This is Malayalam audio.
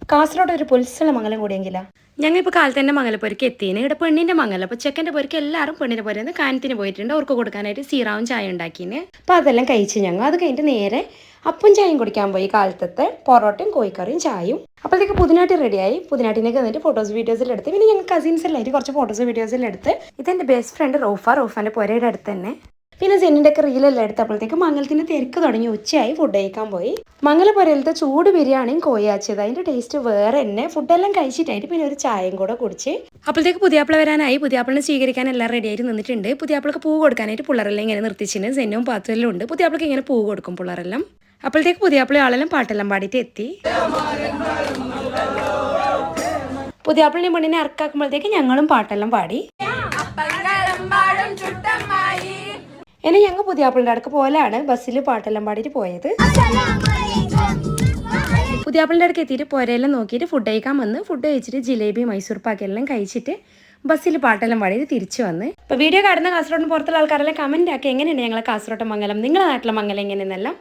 കാസർഗോഡ് ഒരു പുൽസല മംഗലം കൂടിയെങ്കിലാ ഞങ്ങൾ ഇപ്പോൾ കാലത്ത് തന്നെ മംഗലപ്പൊരിക്ക് എത്തിയാണ് ഇവിടെ പെണ്ണിൻ്റെ മംഗലം അപ്പോൾ ചെക്കൻ്റെ പൊരിക്ക് എല്ലാവരും പെണ്ണിൻ്റെ പൊരിന്ന് കാനത്തിന് പോയിട്ടുണ്ട് അവർക്ക് കൊടുക്കാനായിട്ട് സീറാവും ചായ ഉണ്ടാക്കിന് അപ്പോൾ അതെല്ലാം കഴിച്ച് ഞങ്ങൾ അത് കഴിഞ്ഞിട്ട് നേരെ അപ്പം ചായയും കുടിക്കാൻ പോയി കാലത്തത്തെ പൊറോട്ടയും കോഴിക്കറിയും ചായയും അപ്പോഴത്തേക്ക് പുതിനാട്ടി റെഡിയായി പുതിനാട്ടിനൊക്കെ വന്നിട്ട് ഫോട്ടോസ് വീഡിയോസിൽ എടുത്ത് പിന്നെ ഞങ്ങൾ കസിൻസ് എല്ലാവരും കുറച്ച് ഫോട്ടോസ് വീഡിയോസിൽ എടുത്ത് ഇതെൻ്റെ ബെസ്റ്റ് ഫ്രണ്ട് റോഫാൻ്റെ പുരയുടെ അടുത്ത് തന്നെ പിന്നെ സെന്നിൻ്റെ ഒക്കെ റീലെല്ലാം എടുത്തപ്പോഴത്തേക്ക് മംഗലത്തിന് തിരക്ക് തുടങ്ങി ഉച്ചയായി ഫുഡ് കഴിക്കാൻ പോയി മംഗലപുരയിലത്തെ ചൂട് ബിരിയാണിയും കോയാച്ചത് അതിൻ്റെ ടേസ്റ്റ് വേറെ തന്നെ ഫുഡെല്ലാം കഴിച്ചിട്ടായിട്ട് പിന്നെ ഒരു ചായയും കൂടെ കുടിച്ച് അപ്പോഴത്തേക്ക് പുതിയാപ്പിള വരാനായി പുതിയാപ്പിളിനെ സ്വീകരിക്കാൻ എല്ലാം റെഡിയായിട്ട് നിന്നിട്ടുണ്ട് പുതിയാപ്പിളക്ക് പൂ കൊടുക്കാനായിട്ട് പിള്ളേരെല്ലാം ഇങ്ങനെ നിർത്തിച്ചിന് സെന്നും പാത്തുമെല്ലാം ഉണ്ട് പുതിയാപ്പിളക്ക് ഇങ്ങനെ പൂ കൊടുക്കും പിള്ളേരെല്ലാം അപ്പോഴത്തേക്ക് പുതിയാപ്പിള ആളെല്ലാം പാട്ടെല്ലാം പാടിയിട്ട് എത്തി പുതിയാപ്പിളിനെ പെണ്ണിനെ അറക്കാക്കുമ്പോഴത്തേക്ക് ഞങ്ങളും പാട്ടെല്ലാം പാടി ഇനി ഞങ്ങൾ പുതിയാപ്പിളിൻ്റെ അടുക്ക് പോലാണ് ബസ്സിൽ പാട്ടെല്ലാം പാടിയിട്ട് പോയത് പുതിയാപ്പിളിൻ്റെ അടുക്ക് എത്തിയിട്ട് പുരയെല്ലാം നോക്കിയിട്ട് ഫുഡ് കഴിക്കാൻ വന്ന് ഫുഡ് കഴിച്ചിട്ട് ജിലേബി മൈസൂർ പാക്കെല്ലാം കഴിച്ചിട്ട് ബസ്സിൽ പാട്ടെല്ലാം പാടിയിട്ട് തിരിച്ചു വന്ന് ഇപ്പോൾ വീഡിയോ കാണുന്ന കാസർഗോഡിന് പുറത്തുള്ള ആൾക്കാരെല്ലാം കമൻറ്റ് ആക്കി എങ്ങനെയുണ്ട് ഞങ്ങളെ കാസർഗോഡ് മംഗലം നിങ്ങളുടെ നാട്ടിലെ മംഗലം എങ്ങനെയെന്നെല്ലാം